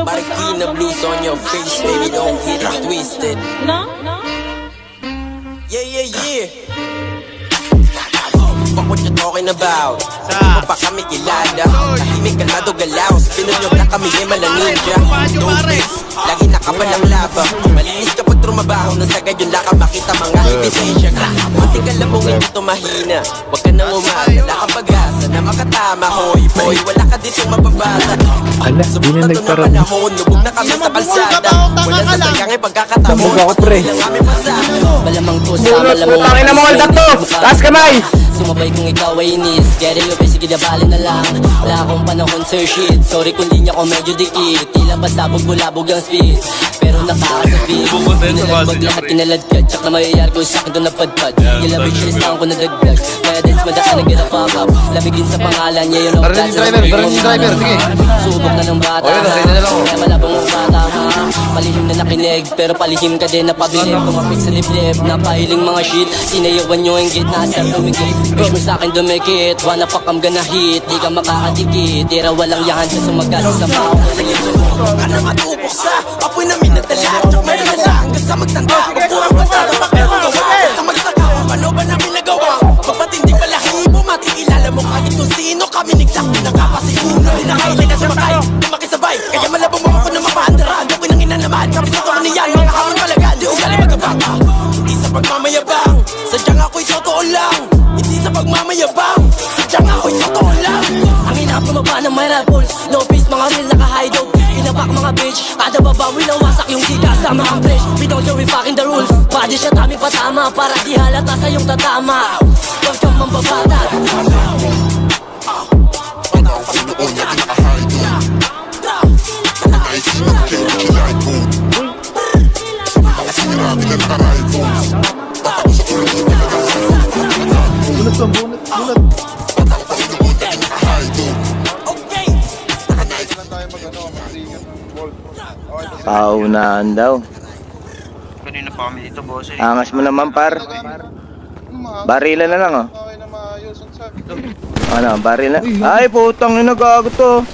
Marikina blues on your face, baby, don't get it twisted. No? Yeah. Fuck what you talking about? Di mo pa kami kilala. Tahimik kalmado galaw. Pinunyog na kami yung mga ninja. Don't fix, lagi nakaba ng lava. Malinis kapag trumabaho na sagad yung laka. Makita mga ebidensya. Muntik alam mong hindi to mahina. Huwag ka nang umasa, nakapag-asa na makatama. Hoy, boy, wala ka dito mababasa. Ala, di na nagkaroon. Lubog na kami sa kalsada. Wala sa sagang ay pagkakataon. Sabog ako, pre. Lang aming pasada. Malamang to sa Bulot, malamang. putangin na mga aldak to! Taas kamay! Sumabay kung ikaw ay inis. Get it, sige dabali na lang. Wala akong panahon sir shit. Sorry kung di niya ko medyo dikit. Tila pasabog bulabog ang speed. Pero nakakasabi Pinalagbag lahat kinaladkad. Tsak na mayayari ko sa'kin doon napadpad. Yalabig siya isang ko nadagdag. Kaya dance madaan ang get a fuck up. Labigin sa pangalan niya yun. Driver, sige. Subok na ng bata. Kaya malabang ang bata. Palihim na nakinig. Pero palihim ka din na pabilib. Kumapit sa liblib. Napahiling mga shit. Sinayawan nyo ang git. Nasa tumigit. Wish mo sa'kin dumikit. Wanna fuck I'm gonna hit. Di ka makakadikit. Tira walang yahan sa sumagal sa mao. Ka na matubok sa apoy namin na dala. Tsak may nala hanggang sa magtanda. Pagpurang bantada pa pero gawa. Sa magtaka ano ba namin nagawa? Magpatindi pala hibo. Matikilala mo kahit kung sino. Kami nigsak pinakapasiguno. Pinakailan na sumakay. Makisabay. Kaya malabang mo ako na mapandara. Gawin ang inanaman. Kapis na ko niyan. Mga hamon palagan. Di ugali magkabata. Hindi sa pagmamayabang. Sadyang ako'y totoo lang. Hindi sa pagmamayabang. Sadyang ako'y totoo lang. Ang hinap bumaba ng my rappers. No peace mga real naka-hide out. Inapak mga bitch. Kada babawi nawasak yung sika sa mga fresh. We don't know we fucking the rules. Body shot aming patama. Para di halata sa yung tatama. Huwag kang mambabata. Paunahan daw. Kanina pa kami dito, boss. Angas mo naman, par. Barilan na lang, oh. Ano, baril na? Ay, putang ina, gago to.